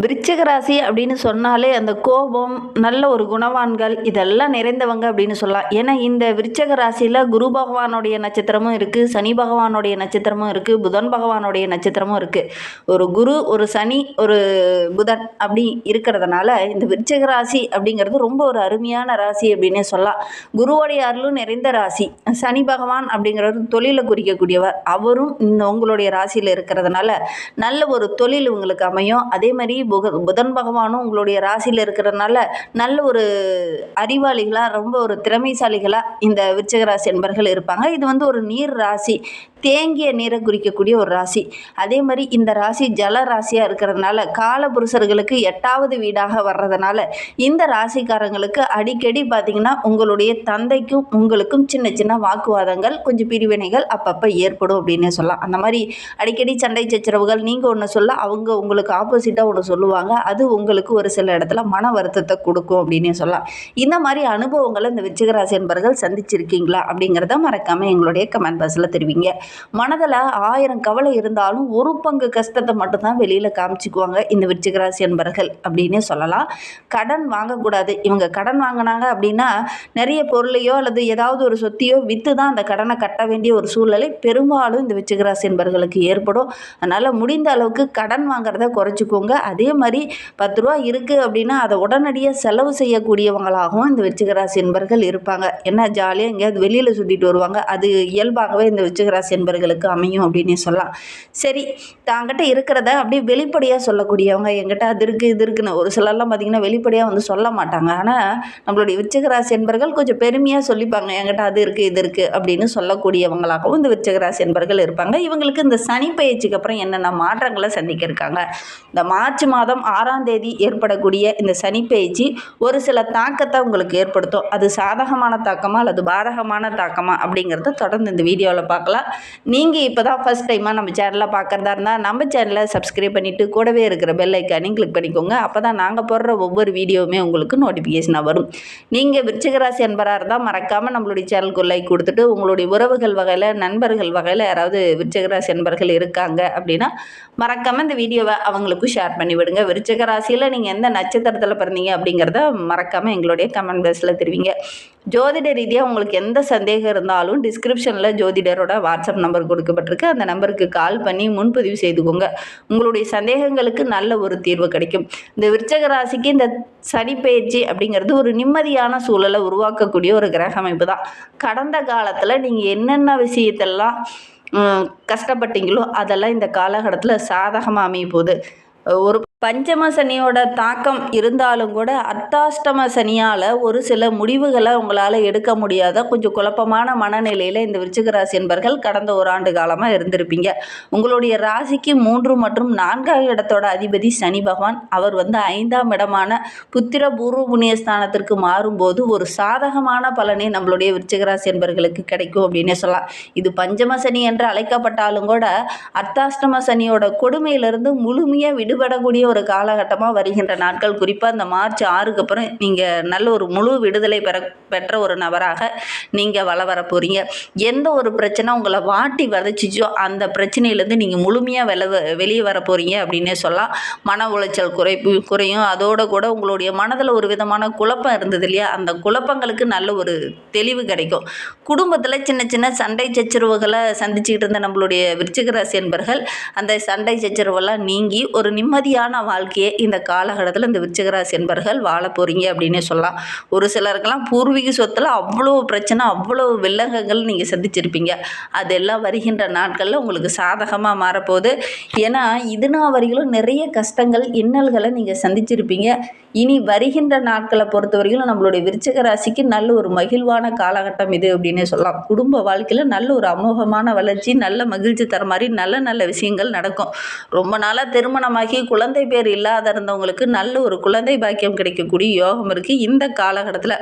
விருச்சிக ராசி அப்படின்னு சொன்னாலே அந்த கோபம், நல்ல ஒரு குணவான்கள் இதெல்லாம் நிறைந்தவங்க அப்படின்னு சொல்லலாம். ஏன்னா இந்த விருச்சிக ராசியில் குரு பகவானுடைய நட்சத்திரமும் இருக்குது, சனி பகவானுடைய நட்சத்திரமும் இருக்குது, புதன் பகவானுடைய நட்சத்திரமும் இருக்குது. ஒரு குரு, ஒரு சனி, ஒரு புதன் அப்படி இருக்கிறதுனால இந்த விருச்சிக ராசி அப்படிங்கிறது ரொம்ப ஒரு அருமையான ராசி அப்படின்னே சொல்லலாம். குருவோடைய அருளும் நிறைந்த ராசி. சனி பகவான் அப்படிங்கிறது தொழிலை குறிக்கக்கூடியவர். அவரும் இந்த உங்களுடைய ராசியில் இருக்கிறதுனால நல்ல ஒரு தொழில் உங்களுக்கு அமையும். அதே மாதிரி புதன் பகவானும் உங்களுடைய ராசியில் இருக்கிறதுனால நல்ல ஒரு அறிவாளிகளாக, ரொம்ப ஒரு திறமைசாலிகளாக இந்த விருச்சிக ராசி என்பர்கள் இருப்பாங்க. இது வந்து ஒரு நீர் ராசி, தேங்கிய நீரை குறிக்கக்கூடிய ஒரு ராசி. அதே மாதிரி இந்த ராசி ஜல ராசியாக இருக்கிறதுனால காலபுருஷர்களுக்கு 8வது வீடாக வர்றதுனால இந்த ராசிக்காரங்களுக்கு அடிக்கடி பார்த்திங்கன்னா உங்களுடைய தந்தைக்கும் உங்களுக்கும் சின்ன சின்ன வாக்குவாதங்கள், கொஞ்சம் பிரிவினைகள் அப்பப்போ ஏற்படும் அப்படின்னே சொல்லலாம். அந்த மாதிரி அடிக்கடி சண்டை சச்சரவுகள், நீங்கள் ஒன்று சொல்ல அவங்க உங்களுக்கு ஆப்போசிட்டாக ஒன்று சொல்லுவாங்க. அது உங்களுக்கு ஒரு சில இடத்துல மன வருத்தத்தை கொடுக்கும் அப்படின்னே சொல்லலாம். இந்த மாதிரி அனுபவங்களை இந்த விருச்சிக ராசி என்பர்கள் சந்திச்சிருக்கீங்களா அப்படிங்கிறத மறக்காமல் எங்களுடைய கமெண்ட் பாக்ஸில் தெரிவிங்க. மனதில் 1000 கவலை இருந்தாலும் ஒரு பங்கு கஷ்டத்தை மட்டும்தான் வெளியில் காமிச்சிக்குவாங்க இந்த விருச்சிக ராசி என்பர்கள் அப்படின்னே சொல்லலாம். கடன் வாங்கக்கூடாது. இவங்க கடன் வாங்கினாங்க அப்படின்னா நிறைய பொருளையோ அல்லது ஏதாவது ஒரு சொத்தையோ விற்று தான் அந்த கடனை கட்ட வேண்டிய ஒரு சூழ்நிலை பெரும்பாலும் இந்த விருச்சிக ராசி என்பர்களுக்கு ஏற்படும். அதனால் முடிந்த அளவுக்கு கடன் வாங்குறத குறைச்சிக்கோங்க. அதே மாதிரி 10 ரூபா இருக்குது அப்படின்னா அதை உடனடியாக செலவு செய்யக்கூடியவங்களாகவும் இந்த விருச்சிக ராசி என்பர்கள் இருப்பாங்க. ஏன்னா ஜாலியாக எங்கேயாவது வெளியில் சுற்றிட்டு வருவாங்க. அது இயல்பாகவே இந்த விருச்சிக ராசி என்பர்களுக்கு அமையும் அப்படின்னு சொல்லலாம். சரி, தாங்கிட்ட இருக்கிறத அப்படியே வெளிப்படையாக சொல்லக்கூடியவங்க, எங்கிட்ட அது இருக்குது இது இருக்குன்னு. ஒரு சிலர்லாம் பார்த்திங்கன்னா வெளிப்படையாக வந்து சொல்ல மாட்டாங்க. ஆனால் நம்மளுடைய விருச்சிக ராசி என்பர்கள் கொஞ்சம் பெருமையாக சொல்லிப்பாங்க, எங்கிட்ட அது இருக்குது இது இருக்குது அப்படின்னு சொல்லக்கூடியவங்களாகவும் இந்த விருச்சிக ராசி என்பர்கள் இருப்பாங்க. இவங்களுக்கு இந்த சனி பயிற்சிக்கு அப்புறம் என்னென்ன மாற்றங்களை சந்திக்க இருக்காங்க. இந்த மார்ச் மாதம் 6ஆம் தேதி ஏற்படக்கூடிய இந்த சனி பயிற்சி ஒரு சில தாக்கத்தை உங்களுக்கு ஏற்படுத்தும். அது சாதகமான தாக்கமா அல்லது பாதகமான தாக்கமா அப்படிங்கிறத தொடர்ந்து இந்த வீடியோவில் பார்க்கலாம். நீங்கள் இப்போ தான் ஃபஸ்ட் டைமாக நம்ம சேனலில் பார்க்குறதா இருந்தால் நம்ம சேனலை சப்ஸ்கிரைப் பண்ணிவிட்டு கூடவே இருக்கிற பெல் ஐக்கானையும் கிளிக் பண்ணிக்கோங்க. அப்போ தான் நாங்கள் போடுற ஒவ்வொரு வீடியோவுமே உங்களுக்கு நோட்டிஃபிகேஷனாக வரும். நீங்கள் விருச்சிக ராசி என்பராக இருந்தால் மறக்காமல் நம்மளுடைய சேனலுக்கு லைக் கொடுத்துட்டு உங்களுடைய உறவுகள் வகையில், நண்பர்கள் வகையில் யாராவது விருச்சிக ராசி என்பர்கள் இருக்காங்க அப்படின்னா மறக்காமல் இந்த வீடியோவை அவங்களுக்கும் ஷேர் பண்ணி விடுங்க. விருச்சிக ராசியில் நீங்கள் எந்த நட்சத்திரத்தில் பிறந்தீங்க அப்படிங்கிறத மறக்காமல் எங்களுடைய கமெண்ட் பாக்ஸில் தெரிவிங்க. ஜோதிட ரீதியாக உங்களுக்கு எந்த சந்தேகம் இருந்தாலும் டிஸ்கிரிப்ஷனில் ஜோதிடரோட வாட்ஸ்அப் நம்பர் கொடுக்கப்பட்டிருக்கு. அந்த நம்பருக்கு கால் பண்ணி முன்பதிவு செய்துக்கோங்க. உங்களுடைய சந்தேகங்களுக்கு நல்ல ஒரு தீர்வு கிடைக்கும். இந்த விருச்சிக ராசிக்கு இந்த சனி பயிற்சி அப்படிங்கிறது ஒரு நிம்மதியான சூழலை உருவாக்கக்கூடிய ஒரு கிரக அமைப்பு தான். கடந்த காலத்தில் நீங்கள் என்னென்ன விஷயத்தெல்லாம் கஷ்டப்பட்டீங்களோ அதெல்லாம் இந்த காலகட்டத்தில் சாதகமாக அமைய போகுது. ஒரு பஞ்சம சனியோட தாக்கம் இருந்தாலும் கூட அர்த்தாஷ்டம சனியால் ஒரு சில முடிவுகளை உங்களால் எடுக்க முடியாத கொஞ்சம் குழப்பமான மனநிலையில் இந்த விருச்சிக ராசி என்பர்கள் கடந்த ஒரு ஆண்டு காலமாக இருந்திருப்பீங்க. உங்களுடைய ராசிக்கு 3 மற்றும் 4ஆம் இடத்தோட அதிபதி சனி பகவான், அவர் வந்து 5ஆம் இடமான புத்திர பூர்வ புண்ணியஸ்தானத்திற்கு மாறும்போது ஒரு சாதகமான பலனே நம்மளுடைய விருச்சிக ராசி என்பர்களுக்கு கிடைக்கும் அப்படின்னே சொல்லலாம். இது பஞ்சம சனி என்று அழைக்கப்பட்டாலும் கூட அர்த்தாஷ்டம சனியோட கொடுமையிலிருந்து முழுமையாக விடுபடக்கூடிய ஒரு காலகட்டமாக வருகின்ற நாட்கள். குறிப்பாக இந்த மார்ச் 6க்கு அப்புறம் நீங்கள் நல்ல ஒரு முழு விடுதலை பெற்ற ஒரு நபராக நீங்கள் வர போகிறீங்க. எந்த ஒரு பிரச்சனை உங்களை வாட்டி வதச்சிச்சோ அந்த பிரச்சனையிலேருந்து நீங்கள் முழுமையாக வெளியே வர போகிறீங்க அப்படின்னே சொல்லலாம். மன உளைச்சல் குறையும். அதோடு கூட உங்களுடைய மனதில் ஒரு விதமான குழப்பம் இருந்தது இல்லையா, அந்த குழப்பங்களுக்கு நல்ல ஒரு தெளிவு கிடைக்கும். குடும்பத்தில் சின்ன சின்ன சண்டை சச்சரவுகளை சந்திச்சுக்கிட்டு இருந்த நம்மளுடைய விருச்சிக ராசி என்பர்கள் அந்த சண்டை சச்சரவெல்லாம் நீங்கி ஒரு நிம்மதியான வாழ்க்கையை இந்த காலகட்டத்தில் இந்த விருச்சிக ராசி என்பர்கள் வாழ போகிறீங்க அப்படின்னே சொல்லலாம். ஒரு சிலருக்கெல்லாம் பூர்வீக சொத்தில் அவ்வளோ பிரச்சனை, அவ்வளோ வில்லங்கங்கள் நீங்கள் சந்திச்சிருப்பீங்க. அதெல்லாம் வருகின்ற நாட்களில் உங்களுக்கு சாதகமாக மாறப்போகுது. ஏன்னா இதுனா வரையிலும் நிறைய கஷ்டங்கள், இன்னல்களை நீங்கள் சந்திச்சிருப்பீங்க. இனி வருகின்ற நாட்களை பொறுத்த வரைக்கும் நம்மளுடைய விருச்சிக ராசிக்கு நல்ல ஒரு மகிழ்வான காலகட்டம் இது அப்படின்னே சொல்லலாம். குடும்ப வாழ்க்கையில் நல்ல ஒரு அமோகமான வளர்ச்சி, நல்ல மகிழ்ச்சி தர மாதிரி நல்ல நல்ல விஷயங்கள் நடக்கும். ரொம்ப நாளாக திருமணமாகி குழந்தை பேர் இல்லாத இருந்தவங்களுக்கு நல்ல ஒரு குழந்தை பாக்கியம் கிடைக்கக்கூடிய யோகம் இருக்குது இந்த காலகட்டத்தில்.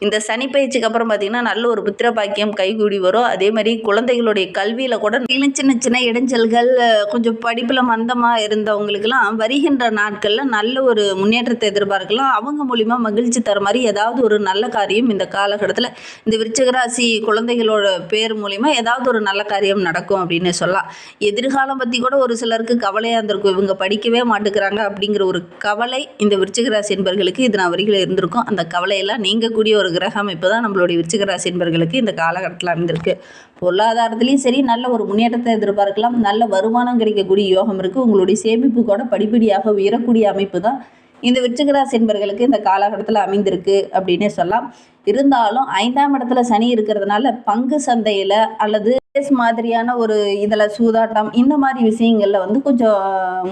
இந்த சனி பயிற்சிக்கு அப்புறம் பார்த்திங்கன்னா நல்ல ஒரு புத்திர பாக்கியம் கைகூடி வரும். அதே மாதிரி குழந்தைகளுடைய கல்வியில் கூட சின்ன சின்ன இடைஞ்சல்கள், கொஞ்சம் படிப்பில் மந்தமாக இருந்தவங்களுக்கெல்லாம் வருகின்ற நாட்களில் நல்ல ஒரு முன்னேற்றத்தை எதிர்பார்க்கலாம். அவங்க மூலிமா மகிழ்ச்சி தர மாதிரி ஏதாவது ஒரு நல்ல காரியம் இந்த காலகட்டத்தில் இந்த விருச்சிக ராசி குழந்தைகளோட பேர் மூலிமா ஏதாவது ஒரு நல்ல காரியம் நடக்கும் அப்படின்னு சொல்லலாம். எதிர்காலம் பற்றி கூட ஒரு சிலருக்கு கவலையாக இருந்திருக்கும். இவங்க படிக்கவே மாட்டேங்கிறாங்க, போயிடுறாங்க அப்படிங்கிற ஒரு கவலை இந்த விருச்சிக ராசி என்பர்களுக்கு இது நான் வரைக்கும் இருந்திருக்கும். அந்த கவலையெல்லாம் நீங்கக்கூடிய ஒரு கிரக அமைப்பு தான் நம்மளுடைய விருச்சிக ராசி என்பர்களுக்கு இந்த காலகட்டத்தில் அமைந்திருக்கு. பொருளாதாரத்துலேயும் சரி நல்ல ஒரு முன்னேற்றத்தை எதிர்பார்க்கலாம். நல்ல வருமானம் கிடைக்கக்கூடிய யோகம் இருக்குது. உங்களுடைய சேமிப்பு கூட படிப்படியாக உயரக்கூடிய அமைப்பு தான் இந்த விருச்சிக ராசி என்பர்களுக்கு இந்த காலகட்டத்தில் அமைந்திருக்கு அப்படின்னே சொல்லலாம். இருந்தாலும் 5ஆம் இடத்துல சனி இருக்கிறதுனால பங்கு சந்தையில் அல்லது மாதிரியான ஒரு இதில் சூதாட்டம் இந்த மாதிரி விஷயங்களில் வந்து கொஞ்சம்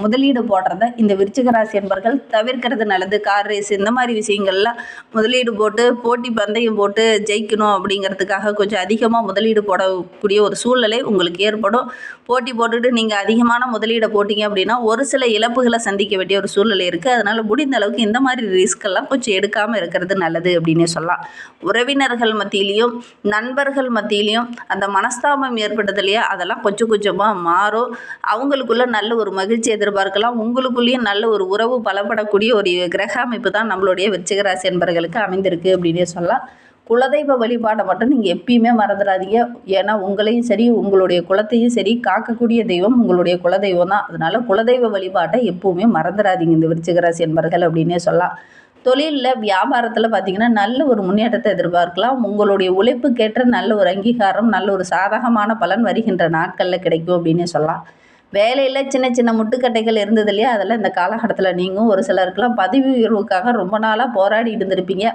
முதலீடு போடுறத இந்த விருச்சிக ராசி என்பர்கள் தவிர்க்கிறது நல்லது. கார் ரேஸ் இந்த மாதிரி விஷயங்கள்லாம் முதலீடு போட்டு போட்டி பந்தயம் போட்டு ஜெயிக்கணும் அப்படிங்கிறதுக்காக கொஞ்சம் அதிகமாக முதலீடு போடக்கூடிய ஒரு சூழ்நிலை உங்களுக்கு ஏற்படும். போட்டி போட்டுட்டு நீங்கள் அதிகமான முதலீடை போட்டிங்க அப்படின்னா ஒரு சில இழப்புகளை சந்திக்க வேண்டிய ஒரு சூழ்நிலை இருக்குது. அதனால் முடிந்த அளவுக்கு இந்த மாதிரி ரிஸ்கெல்லாம் கொஞ்சம் எடுக்காமல் இருக்கிறது நல்லது அப்படின்னு சொல்லலாம். உறவினர்கள் மத்தியிலையும் நண்பர்கள் மத்தியிலையும் அந்த மனஸ்தாபம் ஏற்பட்டது இல்லையா, அதெல்லாம் கொஞ்சம் கொஞ்சமாக மாறும். அவங்களுக்குள்ள நல்ல ஒரு மகிழ்ச்சி எதிர்பார்க்கலாம். உங்களுக்குள்ளேயும் நல்ல ஒரு உறவு பலப்படக்கூடிய ஒரு கிரக அமைப்பு தான் நம்மளுடைய விருச்சிக ராசி என்பர்களுக்கு அமைந்திருக்கு அப்படின்னே சொல்லலாம். குலதெய்வ வழிபாடை மட்டும் நீங்கள் எப்பயுமே மறந்துடாதீங்க. ஏன்னா உங்களையும் சரி உங்களுடைய குலத்தையும் சரி காக்கக்கூடிய தெய்வம் உங்களுடைய குலதெய்வம் தான். அதனால குலதெய்வ வழிபாட்டை எப்பவுமே மறந்துடாதீங்க இந்த விருச்சிக ராசி என்பர்கள் அப்படின்னே சொல்லலாம். தொழிலில் வியாபாரத்தில் பார்த்திங்கன்னா நல்ல ஒரு முன்னேற்றத்தை எதிர்பார்க்கலாம். உங்களுடைய உழைப்புக்கேற்ற நல்ல ஒரு அங்கீகாரம் நல்ல ஒரு சாதகமான பலன் வருகின்ற நாட்களில் கிடைக்கும் அப்படின்னு சொல்லலாம். வேலையில் சின்ன சின்ன முட்டுக்கட்டைகள் இருந்தது இல்லையா, அதெல்லாம் இந்த காலகட்டத்தில் நீங்கள் ஒரு சிலருக்கெல்லாம் பதவி உயர்வுக்காக ரொம்ப நாளாக போராடி இருந்திருப்பீங்க.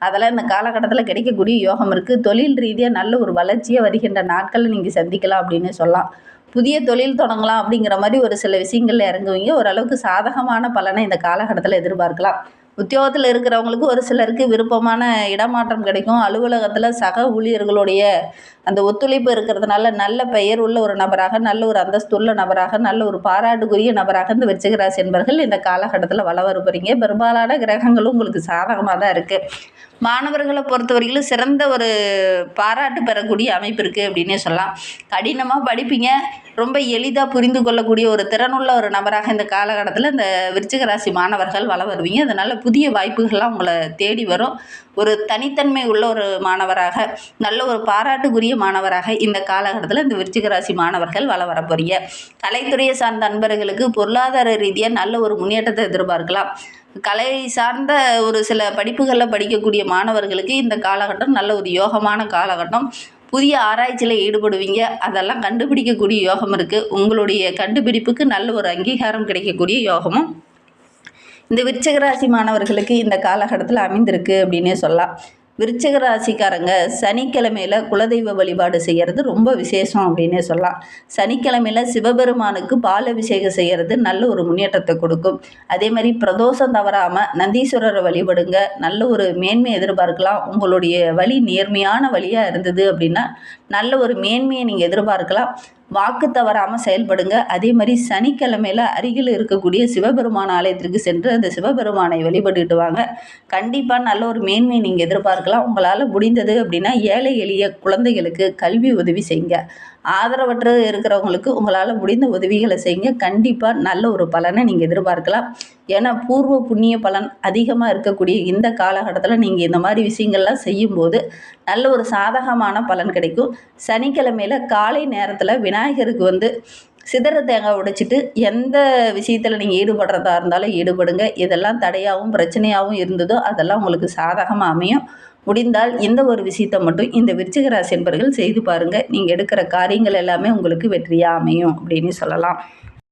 அதெல்லாம் இந்த காலகட்டத்தில் கிடைக்கக்கூடிய யோகம் இருக்குது. தொழில் ரீதியாக நல்ல ஒரு வளர்ச்சியை வருகின்ற நாட்களில் நீங்கள் சந்திக்கலாம் அப்படின்னு சொல்லலாம். புதிய தொழில் தொடங்கலாம் அப்படிங்கிற மாதிரி ஒரு சில விஷயங்களில் இறங்குவீங்க. ஓரளவுக்கு சாதகமான பலனை இந்த காலகட்டத்தில் எதிர்பார்க்கலாம். உத்தியோகத்தில் இருக்கிறவங்களுக்கு ஒரு சிலருக்கு விருப்பமான இடமாற்றம் கிடைக்கும். அலுவலகத்தில் சக ஊழியர்களுடைய அந்த ஒத்துழைப்பு இருக்கிறதுனால நல்ல பெயர் உள்ள ஒரு நபராக நல்ல ஒரு அந்தஸ்துள்ள நபராக நல்ல ஒரு பாராட்டுக்குரிய நபராக இந்த விருச்சிக ராசி என்பர்கள் இந்த காலகட்டத்தில் வள வரப்போறீங்க. பெரும்பாலான கிரகங்களும் உங்களுக்கு சாதகமாக தான் இருக்குது. மாணவர்களை பொறுத்தவரையிலும் சிறந்த ஒரு பாராட்டு பெறக்கூடிய அமைப்பு இருக்குது அப்படின்னே சொல்லலாம். கடினமாக படிப்பீங்க. ரொம்ப எளிதாக புரிந்து கொள்ளக்கூடிய ஒரு திறனுள்ள ஒரு நபராக இந்த காலகட்டத்தில் இந்த விருச்சிக ராசி மாணவர்கள் வள வருவீங்க. அதனால் புதிய வாய்ப்புகள்லாம் உங்களை தேடி வரும். ஒரு தனித்தன்மை உள்ள ஒரு மாணவராக நல்ல ஒரு பாராட்டுக்குரிய மாணவராக இந்த காலகட்டத்தில் இந்த விருச்சிக ராசி மாணவர்கள் வள வரப்போறீங்க. கலைத்துறையை சார்ந்த நண்பர்களுக்கு பொருளாதார ரீதியாக நல்ல ஒரு முன்னேற்றத்தை எதிர்பார்க்கலாம். கலை சார்ந்த ஒரு சில படிப்புகளில் படிக்கக்கூடிய மாணவர்களுக்கு இந்த காலகட்டம் நல்ல ஒரு யோகமான காலகட்டம். புதிய ஆராய்ச்சியில் ஈடுபடுவீங்க. அதெல்லாம் கண்டுபிடிக்கக்கூடிய யோகம் இருக்குது. உங்களுடைய கண்டுபிடிப்புக்கு நல்ல ஒரு அங்கீகாரம் கிடைக்கக்கூடிய யோகமும் இந்த விருச்சிக ராசி மாணவர்களுக்கு இந்த காலகட்டத்தில் அமைந்திருக்கு அப்படின்னே சொல்லலாம். விருச்சிக ராசிக்காரங்க சனிக்கிழமையில் குலதெய்வ வழிபாடு செய்கிறது ரொம்ப விசேஷம் அப்படின்னே சொல்லலாம். சனிக்கிழமையில் சிவபெருமானுக்கு பால் அபிஷேகம் செய்கிறது நல்ல ஒரு முன்னேற்றத்தை கொடுக்கும். அதே மாதிரி பிரதோஷம் தவறாமல் நந்தீஸ்வரரை வழிபடுங்க. நல்ல ஒரு மேன்மை எதிர்பார்க்கலாம். உங்களுடைய வழி நேர்மையான வழியாக இருந்தது அப்படின்னா நல்ல ஒரு மேன்மையை நீங்கள் எதிர்பார்க்கலாம். வாக்கு தவறாமல் செயல்படுங்க. அதே மாதிரி சனிக்கிழமையில் அருகில் இருக்கக்கூடிய சிவபெருமான் ஆலயத்திற்கு சென்று அந்த சிவபெருமானை வழிபட்டுட்டு வாங்க. கண்டிப்பாக நல்ல ஒரு மேன்மையை நீங்கள் எதிர்பார்க்கலாம். உங்களால் முடிந்தது அப்படின்னா ஏழை எளிய குழந்தைகளுக்கு கல்வி உதவி செய்யுங்க. ஆதரவற்று இருக்கிறவங்களுக்கு உங்களால் முடிந்த உதவிகளை செய்யுங்க. கண்டிப்பாக நல்ல ஒரு பலனை நீங்கள் எதிர்பார்க்கலாம். ஏன்னா பூர்வ புண்ணிய பலன் அதிகமாக இருக்கக்கூடிய இந்த காலகட்டத்தில் நீங்கள் இந்த மாதிரி விஷயங்கள்லாம் செய்யும்போது நல்ல ஒரு சாதகமான பலன் கிடைக்கும். சனிக்கிழமையில் காலை நேரத்தில் விநாயகருக்கு வந்து சிதற தேங்காய் உடைச்சிட்டு எந்த விஷயத்தில் நீங்கள் ஈடுபடுறதா இருந்தாலும் ஈடுபடுங்க. இதெல்லாம் தடையாகவும் பிரச்சனையாகவும் இருந்ததோ அதெல்லாம் உங்களுக்கு சாதகமாக அமையும். முடிந்தால் இந்த ஒரு விஷயத்தை மட்டும் இந்த விருச்சிக ராசி என்பர்கள் செய்து பாருங்கள். நீங்கள் எடுக்கிற காரியங்கள் எல்லாமே உங்களுக்கு வெற்றியாக அமையும் அப்படின்னு சொல்லலாம்.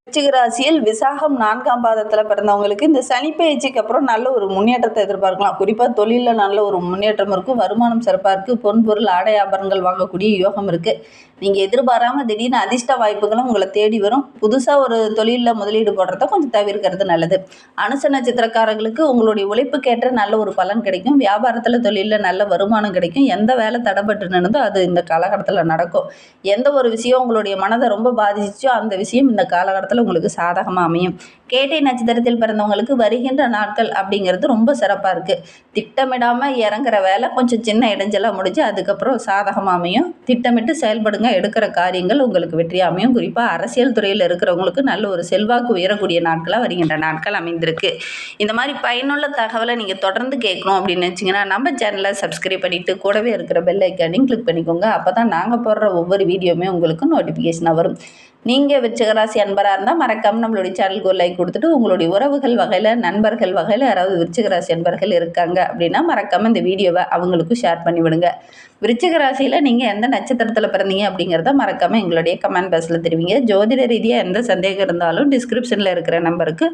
விருச்சிக ராசியில் விசாகம் 4ஆம் பாதத்தில் பிறந்தவங்களுக்கு இந்த சனி பயிற்சிக்கு அப்புறம் நல்ல ஒரு முன்னேற்றத்தை எதிர்பார்க்கலாம். குறிப்பாக தொழிலில் நல்ல ஒரு முன்னேற்றம் இருக்கும். வருமானம் சிறப்பாக இருக்குது. பொன்பொருள் ஆடை ஆபரணங்கள் வாங்கக்கூடிய யோகம் இருக்குது. நீங்கள் எதிர்பாராமல் திடீர்னு அதிர்ஷ்ட வாய்ப்புகளும் உங்களை தேடி வரும். புதுசாக ஒரு தொழிலில் முதலீடு போடுறத கொஞ்சம் தவிர்க்கிறது நல்லது. அனுச நட்சத்திரக்காரர்களுக்கு உங்களுடைய உழைப்புக்கேற்ற நல்ல ஒரு பலன் கிடைக்கும். வியாபாரத்தில் தொழிலில் நல்ல வருமானம் கிடைக்கும். எந்த வேலை தடைப்பட்டு நின்றதோ அது இந்த காலகட்டத்தில் நடக்கும். எந்த ஒரு விஷயம் உங்களுடைய மனதை ரொம்ப பாதிச்சோ அந்த விஷயம் இந்த காலகட்டத்தில் உங்களுக்கு சாதகமாக அமையும். கேட்டை நட்சத்திரத்தில் பிறந்தவங்களுக்கு வருகின்ற நாட்கள் அப்படிங்கிறது ரொம்ப சிறப்பாக இருக்குது. திட்டமிடாமல் இறங்குற வேலை கொஞ்சம் சின்ன இடைஞ்சலாக முடிஞ்சு அதுக்கப்புறம் சாதகமாக அமையும். திட்டமிட்டு செயல்படுங்க. எடுக்கிற காரியங்கள் உங்களுக்கு வெற்றியாக அமையும். குறிப்பாக அரசியல் துறையில் இருக்கிறவங்களுக்கு நல்ல ஒரு செல்வாக்கு உயரக்கூடிய நாட்களாக வருகின்ற நாட்கள் அமைந்திருக்கு. இந்த மாதிரி பயனுள்ள தகவலை நீங்கள் தொடர்ந்து கேட்கணும் அப்படின்னு நினச்சிங்கன்னா நம்ம சேனலை சப்ஸ்கிரைப் பண்ணிவிட்டு கூடவே இருக்கிற பெல் ஐக்கானையும் கிளிக் பண்ணிக்கோங்க. அப்போ தான் நாங்கள் போடுற ஒவ்வொரு வீடியோவுமே உங்களுக்கு நோட்டிஃபிகேஷனாக வரும். நீங்கள் விருச்சிக ராசி அன்பராக இருந்தால் மறக்காமல் நம்மளுடைய சேனலுக்கு ஒரு லைக் கொடுத்துட்டு உங்களுடைய உறவுகள் வகையில் நண்பர்கள் வகையில் யாராவது விருச்சிக ராசி நண்பர்கள் இருக்காங்க அப்படின்னா மறக்காமல் இந்த வீடியோவை அவங்களுக்கும் ஷேர் பண்ணி விடுங்க. விருச்சிக ராசியில் நீங்கள் எந்த நட்சத்திரத்தில் பிறந்தீங்க அப்படிங்கிறத மறக்காமல் எங்களுடைய கமெண்ட் பாக்ஸில் தெரிவிங்க. ஜோதிட ரீதியாக எந்த சந்தேகம் இருந்தாலும் டிஸ்கிரிப்ஷனில் இருக்கிற நம்பருக்கு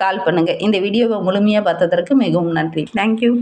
கால் பண்ணுங்கள். இந்த வீடியோவை முழுமையாக பார்த்ததற்கு மிகவும் நன்றி. தேங்க்யூ.